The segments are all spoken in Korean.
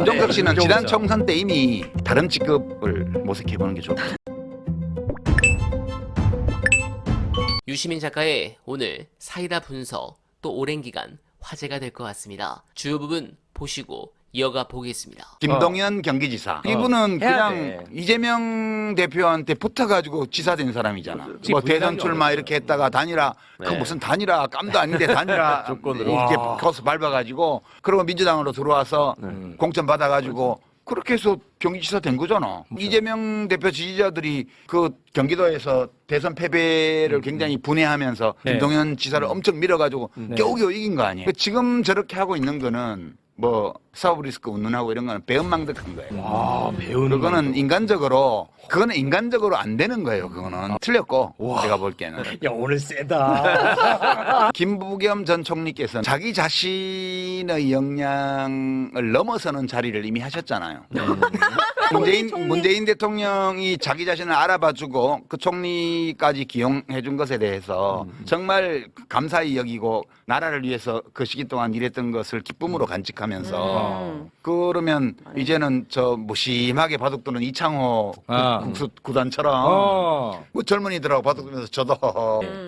임종석 씨는 임종석. 지난 총선 때 이미 다른 직급을 모색해보는 게 좋을 것 같아요. 유시민 작가의 오늘 사이다 분석 또 오랜 기간 화제가 될 것 같습니다. 주요 부분 보시고 이어가 보겠습니다. 김동연 경기지사. 이분은 해야 그냥 돼. 이재명 대표한테 붙어가지고 지사 된 사람이잖아. 그렇지, 뭐 분량이 대선 출마 어렵죠. 이렇게 했다가 단일화, 그 네. 무슨 단일화, 깜도 아닌데 단일화 조건으로. 이렇게 와. 커서 밟아가지고 그리고 민주당으로 들어와서 공천 받아가지고 그렇게 해서 경기지사 된 거잖아. 이재명 대표 지지자들이 그 경기도에서 대선 패배를 굉장히 분해하면서 네. 김동연 지사를 엄청 밀어가지고 네. 겨우겨우 이긴 거 아니에요. 지금 저렇게 하고 있는 거는 뭐 사법 리스크 운운하고 이런 거는 배은망덕한 거예요. 와, 배우는 그거는 그거는 인간적으로 안 되는 거예요. 그거는 틀렸고 제가 볼 때는. 야, 오늘 세다. 김부겸 전 총리께서는 자기 자신의 역량을 넘어서는 자리를 이미 하셨잖아요. 문재인 대통령이 자기 자신을 알아봐주고 그 총리까지 기용해준 것에 대해서 정말 감사히 여기고 나라를 위해서 그 시기 동안 일했던 것을 기쁨으로 간직하면서 그러면 이제는 저 무심하게 바둑두는 이창호 국수 구단처럼 뭐 젊은이들하고 바둑두면서 저도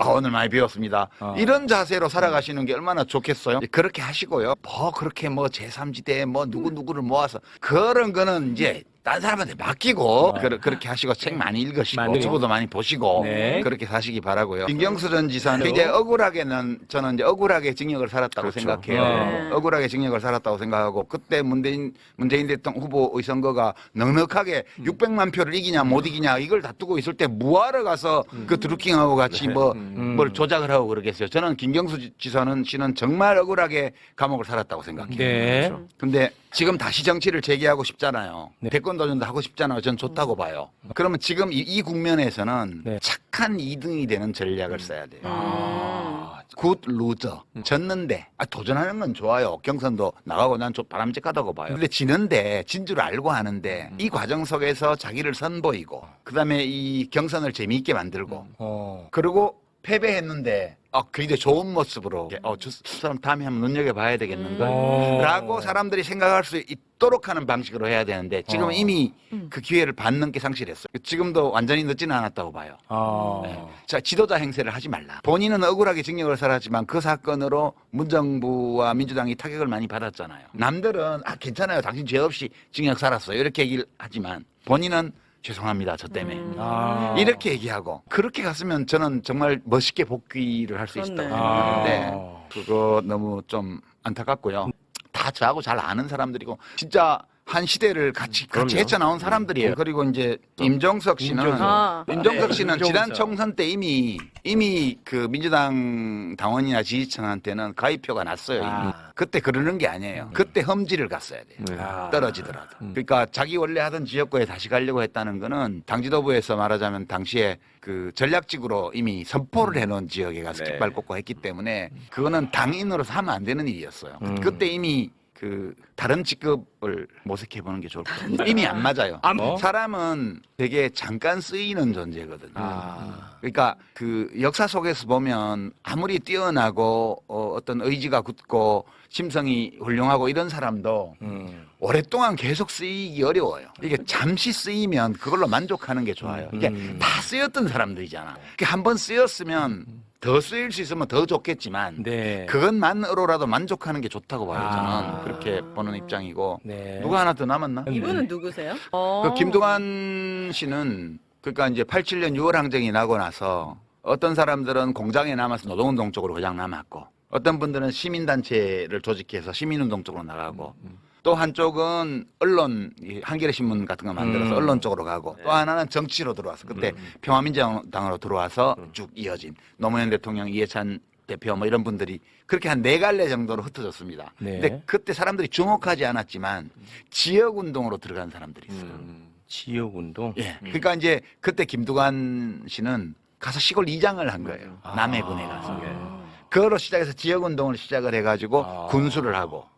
오늘 많이 배웠습니다. 이런 자세로 살아가시는 게 얼마나 좋겠어요. 그렇게 하시고요. 뭐 그렇게 뭐 제3지대 뭐 누구누구를 모아서 그런 거는 이제 딴 사람한테 맡기고 그렇게 하시고 책 많이 읽으시고 유튜브도 많이 보시고 네. 그렇게 사시기 바라고요. 김경수 전 지사는 굉장히 저는 이제 억울하게 징역을 살았다고 생각해요. 억울하게 징역을 살았다고 생각하고 그때 문재인 대통령 후보의 선거가 넉넉하게 600만 표를 이기냐 못 이기냐 이걸 다투고 있을 때 뭐하러 가서 그 드루킹하고 같이 뭘 조작을 하고 그러겠어요. 저는 김경수 씨는 정말 억울하게 감옥을 살았다고 생각해요. 네. 근데 지금 다시 정치를 재개하고 싶잖아요. 대권 도전도 하고 싶잖아요. 전 좋다고 봐요. 그러면 지금 이 국면에서는 네. 착한 2등이 되는 전략을 써야 돼요. 굿 루저. 졌는데 도전하는 건 좋아요. 경선도 나가고 난 좀 바람직하다고 봐요. 근데 지는데 진 줄 알고 하는데 이 과정 속에서 자기를 선보이고 그다음에 이 경선을 재미있게 만들고 그리고 패배했는데 굉장히 좋은 모습으로 저 사람 다음에 한번 눈여겨봐야 되겠는걸 라고 사람들이 생각할 수 있도록 하는 방식으로 해야 되는데 지금은 이미 그 기회를 반 넘게 상실했어요. 지금도 완전히 늦지는 않았다고 봐요. 네. 자, 지도자 행세를 하지 말라. 본인은 억울하게 징역을 살았지만 그 사건으로 문정부와 민주당이 타격을 많이 받았잖아요. 남들은 괜찮아요. 당신 죄 없이 징역 살았어요. 이렇게 얘기를 하지만 본인은 죄송합니다. 저 때문에. 이렇게 얘기하고 그렇게 갔으면 저는 정말 멋있게 복귀를 할 수 있었다고 생각하는데 그거 너무 좀 안타깝고요. 다 저하고 잘 아는 사람들이고 진짜 한 시대를 같이 헤쳐나온 사람들이에요. 그리고 이제 임종석 씨는 지난 총선 때 이미 그 민주당 당원이나 지지층한테는 가입표가 났어요. 이미. 그때 그러는 게 아니에요. 그때 험지를 갔어야 돼요. 떨어지더라도. 그러니까 자기 원래 하던 지역구에 다시 가려고 했다는 거는 당 지도부에서 말하자면 당시에 그 전략직으로 이미 선포를 해놓은 지역에 가서 깃발 꽂고 했기 때문에 그거는 당인으로서 하면 안 되는 일이었어요. 그때 이미 그 다른 직급을 모색해보는 게 좋을 것 같아요. 이미 안 맞아요. 사람은 되게 잠깐 쓰이는 존재거든요. 그러니까 그 역사 속에서 보면 아무리 뛰어나고 어떤 의지가 굳고 심성이 훌륭하고 이런 사람도 오랫동안 계속 쓰이기 어려워요. 이게 잠시 쓰이면 그걸로 만족하는 게 좋아요. 이게 다 쓰였던 사람들이잖아. 한 번 쓰였으면 더 쓰일 수 있으면 더 좋겠지만 그것만으로라도 만족하는 게 좋다고 봐요. 저는 그렇게 보는 입장이고 누가 하나 더 남았나? 이분은 누구세요? 그 김두관 씨는 그러니까 이제 87년 6월 항쟁이 나고 나서 어떤 사람들은 공장에 남아서 노동운동 쪽으로 그냥 남았고 어떤 분들은 시민단체를 조직해서 시민운동 쪽으로 나가고 또 한쪽은 언론, 한겨레 신문 같은 거 만들어서 언론 쪽으로 가고 또 하나는 정치로 들어와서 그때 평화민주당으로 들어와서 쭉 이어진 노무현 대통령, 이해찬 대표 뭐 이런 분들이 그렇게 한 4갈래 정도로 흩어졌습니다. 근데 그때 사람들이 주목하지 않았지만 지역운동으로 들어간 사람들이 있어요. 지역운동? 예. 그러니까 이제 그때 김두관 씨는 가서 시골 이장을 한 거예요. 남해군에 가서. 그거로 시작해서 지역운동을 시작을 해가지고 군수를 하고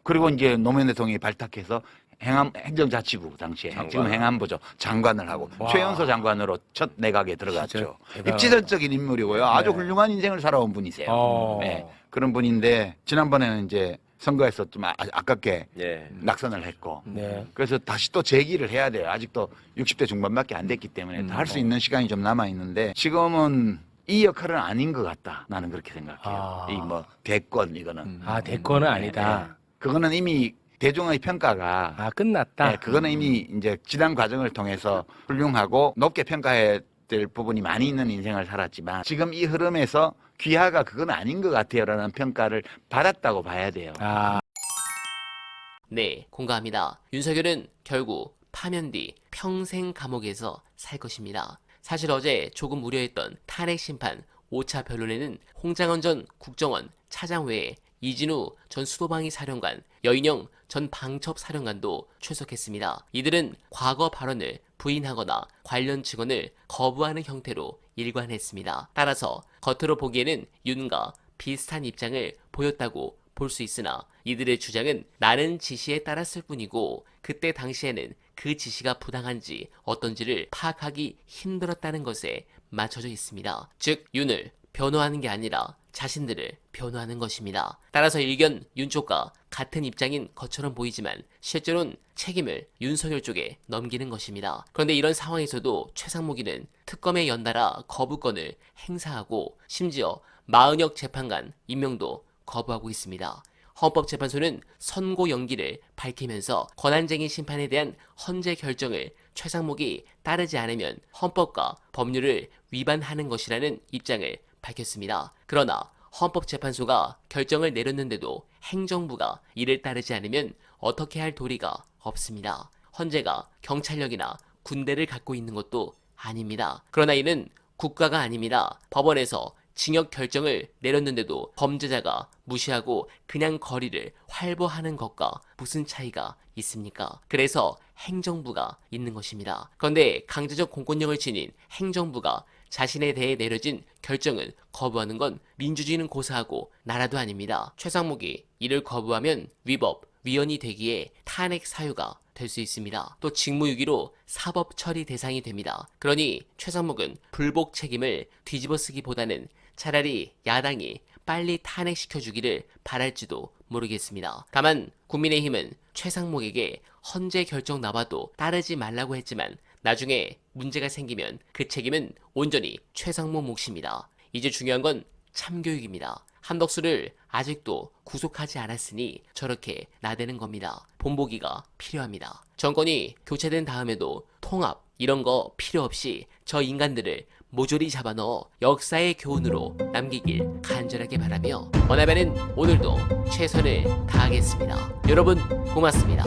그리고 이제 노무현 대통령이 발탁해서 행정자치부 당시에 지금 행안부죠. 장관을 하고 최연소 장관으로 첫 내각에 들어갔죠. 입지전적인 인물이고요. 아주 훌륭한 인생을 살아온 분이세요. 네, 그런 분인데 지난번에는 이제 선거에서 좀 아깝게 예. 낙선을 했고 네. 그래서 다시 또 재기를 해야 돼요. 아직도 60대 중반밖에 안 됐기 때문에 할 수 있는 시간이 좀 남아 있는데 지금은 이 역할은 아닌 것 같다. 나는 그렇게 생각해요. 아. 이 뭐 대권 이거는 아, 대권은 아니다. 그거는 이미 대중의 평가가 아, 끝났다. 네, 그거는 이미 이제 지난 과정을 통해서 훌륭하고 높게 평가해야 될 부분이 많이 있는 인생을 살았지만 지금 이 흐름에서 귀하가 그건 아닌 것 같아요라는 평가를 받았다고 봐야 돼요. 아, 네, 공감합니다. 윤석열은 결국 파면 뒤 평생 감옥에서 살 것입니다. 사실 어제 조금 우려했던 탄핵 심판 5차 변론에는 홍장원 전 국정원 차장 외에 이진우 전 수도방위 사령관, 여인영 전 방첩 사령관도 출석했습니다. 이들은 과거 발언을 부인하거나 관련 증언을 거부하는 형태로 일관했습니다. 따라서 겉으로 보기에는 윤과 비슷한 입장을 보였다고 볼 수 있으나 이들의 주장은 나는 지시에 따랐을 뿐이고 그때 당시에는 그 지시가 부당한지 어떤지를 파악하기 힘들었다는 것에 맞춰져 있습니다. 즉 윤을 변호하는 게 아니라 자신들을 변호하는 것입니다. 따라서 일견 윤 쪽과 같은 입장인 것처럼 보이지만 실제로는 책임을 윤석열 쪽에 넘기는 것입니다. 그런데 이런 상황에서도 최상무기는 특검에 연달아 거부권을 행사하고 심지어 마은혁 재판관 임명도 거부하고 있습니다. 헌법재판소는 선고 연기를 밝히면서 권한쟁의 심판에 대한 헌재 결정을 최상목이 따르지 않으면 헌법과 법률을 위반하는 것이라는 입장을 밝혔습니다. 그러나 헌법재판소가 결정을 내렸는데도 행정부가 이를 따르지 않으면 어떻게 할 도리가 없습니다. 헌재가 경찰력이나 군대를 갖고 있는 것도 아닙니다. 그러나 이는 국가가 아닙니다. 법원에서 징역 결정을 내렸는데도 범죄자가 무시하고 그냥 거리를 활보하는 것과 무슨 차이가 있습니까? 그래서 행정부가 있는 것입니다. 그런데 강제적 공권력을 지닌 행정부가 자신에 대해 내려진 결정을 거부하는 건 민주주의는 고사하고 나라도 아닙니다. 최상목이 이를 거부하면 위법, 위헌이 되기에 탄핵 사유가 될 수 있습니다. 또 직무유기로 사법 처리 대상이 됩니다. 그러니 최상목은 불복 책임을 뒤집어쓰기보다는 차라리 야당이 빨리 탄핵시켜주기를 바랄지도 모르겠습니다. 다만 국민의힘은 최상목에게 헌재 결정 나와도 따르지 말라고 했지만 나중에 문제가 생기면 그 책임은 온전히 최상목 몫입니다. 이제 중요한 건 참교육입니다. 한덕수를 아직도 구속하지 않았으니 저렇게 나대는 겁니다. 본보기가 필요합니다. 정권이 교체된 다음에도 통합 이런 거 필요 없이 저 인간들을 모조리 잡아넣어 역사의 교훈으로 남기길 간절하게 바라며 원하면은 오늘도 최선을 다하겠습니다. 여러분 고맙습니다.